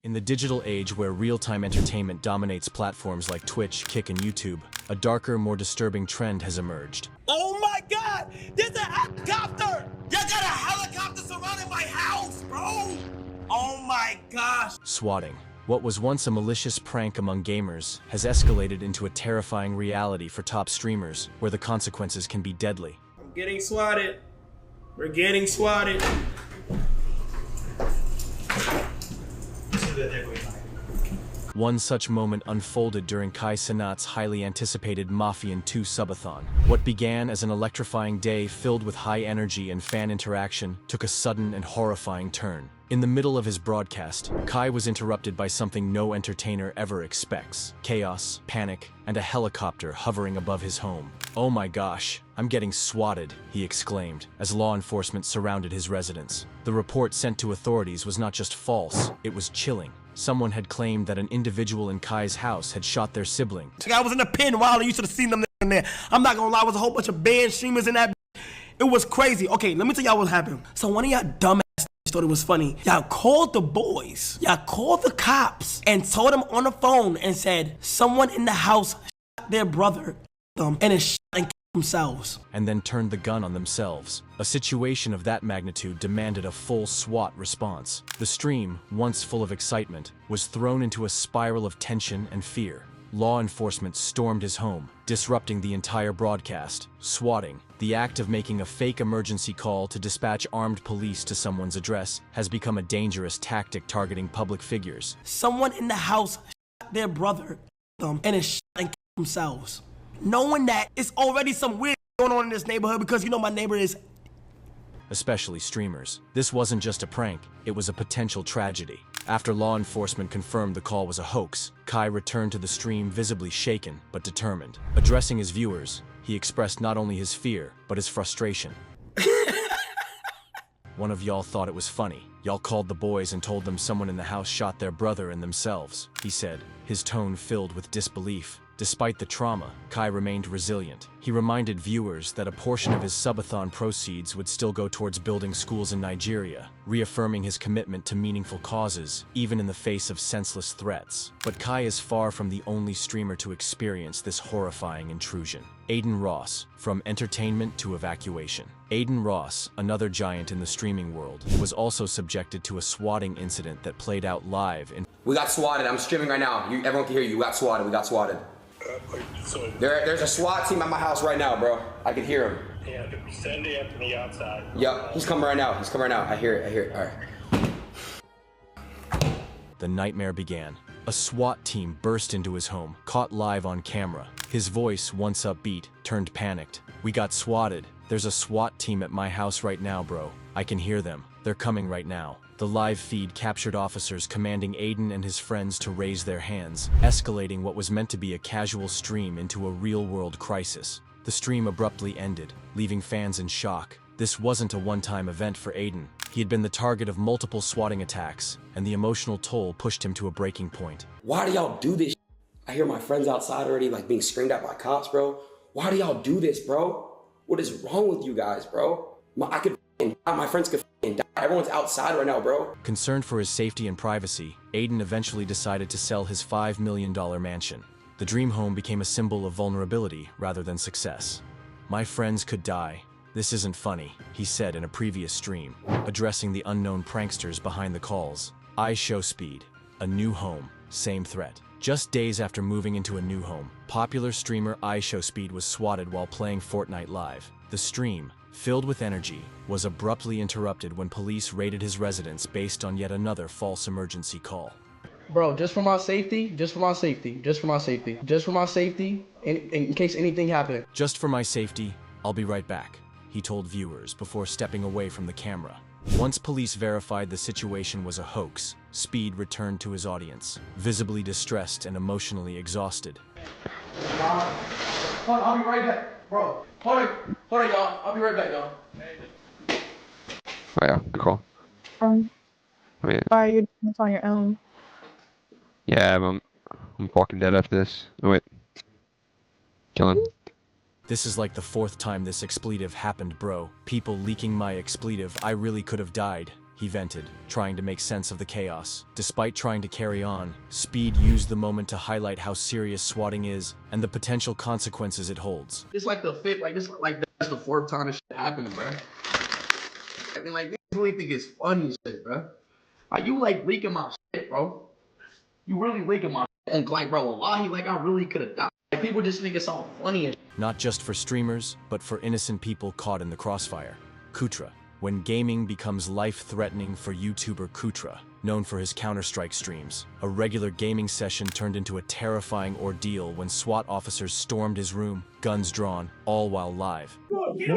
In the digital age where real-time entertainment dominates platforms like Twitch, Kick, and YouTube, a darker, more disturbing trend has emerged. Oh my God! There's a helicopter! You got a helicopter surrounding my house, bro! Oh my gosh! Swatting. What was once a malicious prank among gamers has escalated into a terrifying reality for top streamers, where the consequences can be deadly. I'm getting swatted. We're getting swatted. One such moment unfolded during Kai Cenat's highly anticipated Mafian 2 subathon. What began as an electrifying day filled with high energy and fan interaction took a sudden and horrifying turn. In the middle of his broadcast, Kai was interrupted by something no entertainer ever expects: chaos, panic, and a helicopter hovering above his home. "Oh my gosh, I'm getting swatted," he exclaimed, as law enforcement surrounded his residence. The report sent to authorities was not just false, it was chilling. Someone had claimed that an individual in Kai's house had shot their sibling. I was in the pen while you should have seen them in there. I'm not gonna lie, it was a whole bunch of band streamers in that. It was crazy. Okay, let me tell y'all what happened. So one of y'all dumbass thought it was funny. Y'all called the boys. Y'all called the cops and told them on the phone and said someone in the house shot their brother and then shot and killed themselves. And then turned the gun on themselves. A situation of that magnitude demanded a full SWAT response. The stream, once full of excitement, was thrown into a spiral of tension and fear. Law enforcement stormed his home, disrupting the entire broadcast. Swatting, the act of making a fake emergency call to dispatch armed police to someone's address, has become a dangerous tactic targeting public figures. Someone in the house shot their brother and then shot and killed themselves. Knowing that it's already some weird going on in this neighborhood because you know my neighbor is... Especially streamers. This wasn't just a prank, it was a potential tragedy. After law enforcement confirmed the call was a hoax, Kai returned to the stream visibly shaken but determined. Addressing his viewers, he expressed not only his fear, but his frustration. One of y'all thought it was funny. Y'all called the boys and told them someone in the house shot their brother and themselves, he said, his tone filled with disbelief. Despite the trauma, Kai remained resilient. He reminded viewers that a portion of his subathon proceeds would still go towards building schools in Nigeria, reaffirming his commitment to meaningful causes, even in the face of senseless threats. But Kai is far from the only streamer to experience this horrifying intrusion. Aiden Ross, from entertainment to evacuation. Aiden Ross, another giant in the streaming world, was also subjected to a swatting incident that played out live in... We got swatted. I'm streaming right now. Everyone can hear you. We got swatted. We got swatted. There's a SWAT team at my house right now, bro. I can hear him. Yeah, send it to the outside. Yep, he's coming right now. He's coming right now. I hear it. All right. The nightmare began. A SWAT team burst into his home, caught live on camera. His voice, once upbeat, turned panicked. "We got swatted. There's a SWAT team at my house right now, bro. I can hear them. They're coming right now." The live feed captured officers commanding Aiden and his friends to raise their hands, escalating what was meant to be a casual stream into a real-world crisis. The stream abruptly ended, leaving fans in shock. This wasn't a one-time event for Aiden. He had been the target of multiple swatting attacks, and the emotional toll pushed him to a breaking point. Why do y'all do this? I hear my friends outside already like being screamed at by cops, bro. Why do y'all do this, bro? What is wrong with you guys, bro? I could die. My friends could die. Everyone's outside right now, bro. Concerned for his safety and privacy, Aiden eventually decided to sell his $5 million mansion. The dream home became a symbol of vulnerability rather than success. "My friends could die. This isn't funny," he said in a previous stream, addressing the unknown pranksters behind the calls. IShowSpeed, a new home, same threat. Just days after moving into a new home, popular streamer IShowSpeed was swatted while playing Fortnite Live. The stream, filled with energy, was abruptly interrupted when police raided his residence based on yet another false emergency call. "Bro, just for my safety, just for my safety, just for my safety, just for my safety, in case anything happened. Just for my safety, I'll be right back," he told viewers before stepping away from the camera. Once police verified the situation was a hoax, Speed returned to his audience, visibly distressed and emotionally exhausted. Hold on, I'll be right back, bro. Hold on, y'all. I'll be right back, y'all. Oh yeah, good call. I mean, Why are you doing this on your own? yeah, I'm walking dead after this. Oh wait, killing. "This is like the 4th time this expletive happened, bro. People leaking my expletive, I really could have died." he vented, trying to make sense of the chaos. Despite trying to carry on, Speed used the moment to highlight how serious swatting is and the potential consequences it holds. It's like the fifth, like that's the fourth time this shit happened, bro. I mean, like, niggas really think it's funny shit, bro. Like, you like leaking my shit, bro. You really leaking my shit. And like, bro, wallahi, like, I really could have died. Like, people just think it's all funny and Not just for streamers, but for innocent people caught in the crossfire. Kutra. When gaming becomes life-threatening for YouTuber Kutra, known for his Counter-Strike streams, a regular gaming session turned into a terrifying ordeal when SWAT officers stormed his room, guns drawn, all while live. Put your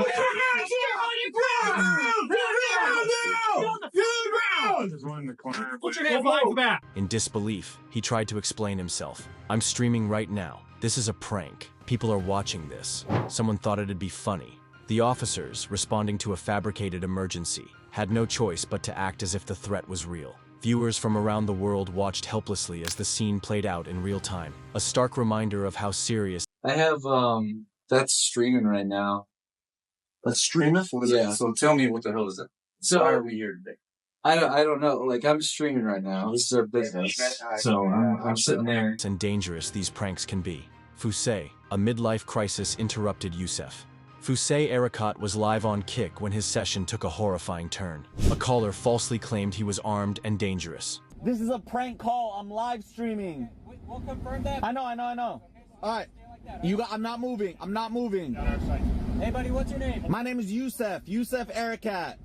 hands behind the back! In disbelief, he tried to explain himself. I'm streaming right now. This is a prank. People are watching this. Someone thought it'd be funny. The officers, responding to a fabricated emergency, had no choice but to act as if the threat was real. Viewers from around the world watched helplessly as the scene played out in real time, a stark reminder of how serious. I have, that's streaming right now. That's streaming? Yeah. So tell me, what the hell is that? So Why are we here today? I don't know. Like, I'm streaming right now. This is our business. So I'm sitting there. And dangerous these pranks can be. Fousey, a midlife crisis interrupted Youssef. Fousey Erekat was live on Kick when his session took a horrifying turn. A caller falsely claimed he was armed and dangerous. This is a prank call. I'm live streaming. We'll confirm that. I know. All right. I'm not moving. Hey, buddy, what's your name? My name is Youssef Erekat. Yusuf,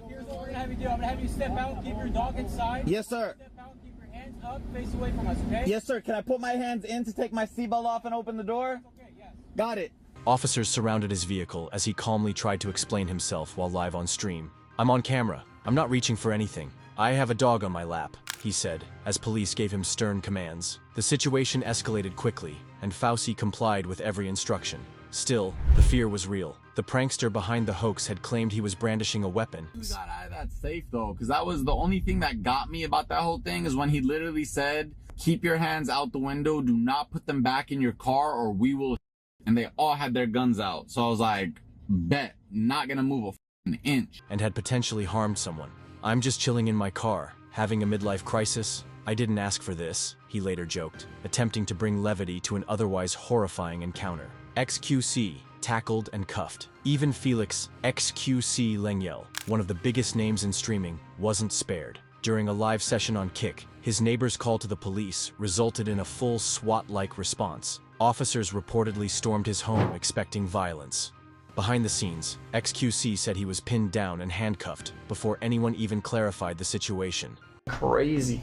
here's what we're gonna have you do. I'm gonna have you step out, keep your dog inside. Yes, sir. Step out, keep your hands up, face away from us, okay? Yes, sir. Can I put my hands in to take my seatbelt off and open the door? Okay, yes. Got it. Officers surrounded his vehicle as he calmly tried to explain himself while live on stream. I'm on camera. I'm not reaching for anything. I have a dog on my lap, he said, as police gave him stern commands. The situation escalated quickly, and Fousey complied with every instruction. Still, the fear was real. The prankster behind the hoax had claimed he was brandishing a weapon. We got out of that safe though, because that was the only thing that got me about that whole thing is when he literally said, keep your hands out the window, do not put them back in your car or we will. And they all had their guns out. So I was like, bet, not gonna move an inch. And had potentially harmed someone. I'm just chilling in my car, having a midlife crisis. I didn't ask for this, he later joked, attempting to bring levity to an otherwise horrifying encounter. XQC, tackled and cuffed. Even Felix XQC Lengyel, one of the biggest names in streaming, wasn't spared. During a live session on Kick, his neighbor's call to the police resulted in a full SWAT-like response. Officers reportedly stormed his home expecting violence. Behind the scenes, XQC said he was pinned down and handcuffed before anyone even clarified the situation. Crazy.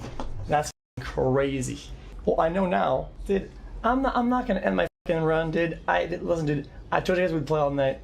That's crazy. Well, I know now, dude. I'm not gonna end my fucking run, dude. Listen, dude. I told you guys we'd play all night.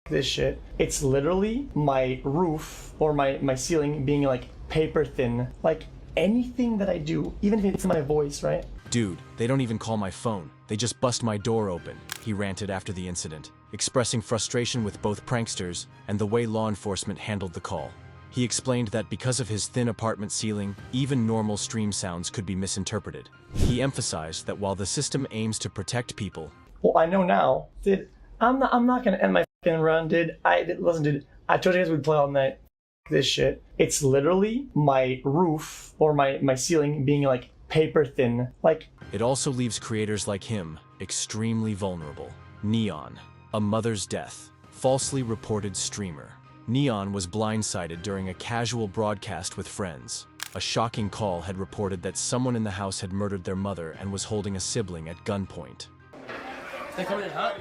This shit. It's literally my roof or my ceiling being like paper thin. Like anything that I do, even if it's my voice, right? Dude, they don't even call my phone. They just bust my door open, he ranted after the incident, expressing frustration with both pranksters and the way law enforcement handled the call. He explained that because of his thin apartment ceiling, even normal stream sounds could be misinterpreted. He emphasized that while the system aims to protect people, well, I know now, dude. I'm not gonna end my fucking run, dude. Listen, dude. I told you guys we'd play all night. This shit. It's literally my roof or my ceiling being like paper thin. Like it also leaves creators like him extremely vulnerable. Neon, a mother's death, falsely reported streamer. Neon was blindsided during a casual broadcast with friends. A shocking call had reported that someone in the house had murdered their mother and was holding a sibling at gunpoint. They coming in, huh?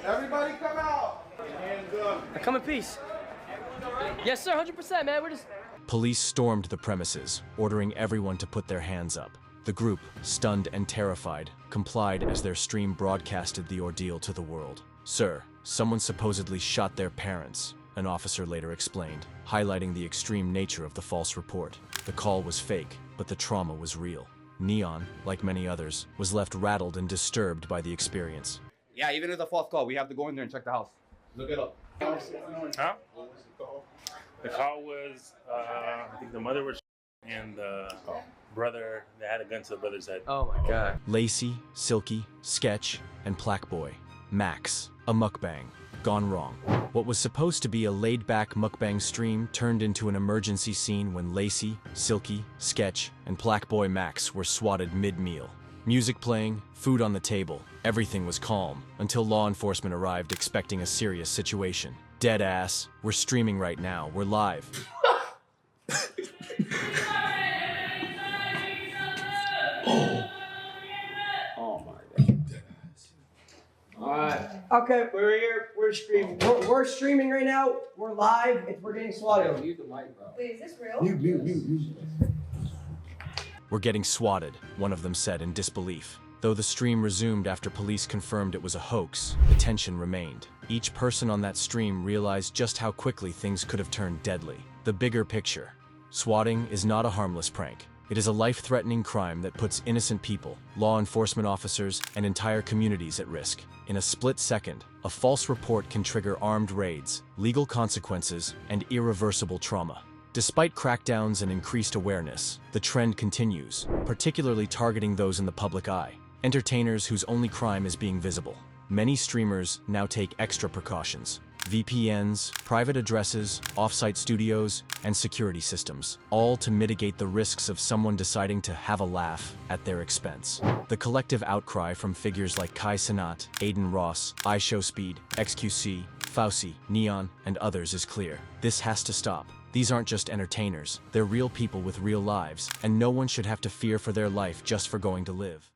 Everybody come out! I come in peace. Yes, sir, 100%, man. We're just... Police stormed the premises, ordering everyone to put their hands up. The group, stunned and terrified, complied as their stream broadcasted the ordeal to the world. Sir, someone supposedly shot their parents, an officer later explained, highlighting the extreme nature of the false report. The call was fake, but the trauma was real. Neon, like many others, was left rattled and disturbed by the experience. Yeah, even if it's a false call, we have to go in there and check the house. Look it up. Huh? The call was, I think the mother was and the brother, they had a gun to the brother's head. Oh my God. Lacey, Silky, Sketch, and Plaque Boy. Max, a mukbang. gone wrong. What was supposed to be a laid-back mukbang stream turned into an emergency scene when Lacey, Silky, Sketch, and Plaque Max were swatted mid-meal. Music playing, food on the table, everything was calm until law enforcement arrived expecting a serious situation. Dead ass. We're streaming right now. We're live. Alright. Okay, we're here. We're streaming. We're streaming right now. We're live. We're getting swatted. Mute the mic, bro. Wait, is this real? Mute. We're getting swatted, one of them said in disbelief. Though the stream resumed after police confirmed it was a hoax, the tension remained. Each person on that stream realized just how quickly things could have turned deadly. The bigger picture. Swatting is not a harmless prank. It is a life-threatening crime that puts innocent people, law enforcement officers, and entire communities at risk. In a split second, a false report can trigger armed raids, legal consequences, and irreversible trauma. Despite crackdowns and increased awareness, the trend continues, particularly targeting those in the public eye, entertainers whose only crime is being visible. Many streamers now take extra precautions. VPNs, private addresses, off-site studios, and security systems, all to mitigate the risks of someone deciding to have a laugh at their expense. The collective outcry from figures like Kai Cenat, Aiden Ross, IShowSpeed, XQC, Fousey, Neon, and others is clear. This has to stop. These aren't just entertainers, they're real people with real lives, and no one should have to fear for their life just for going to live.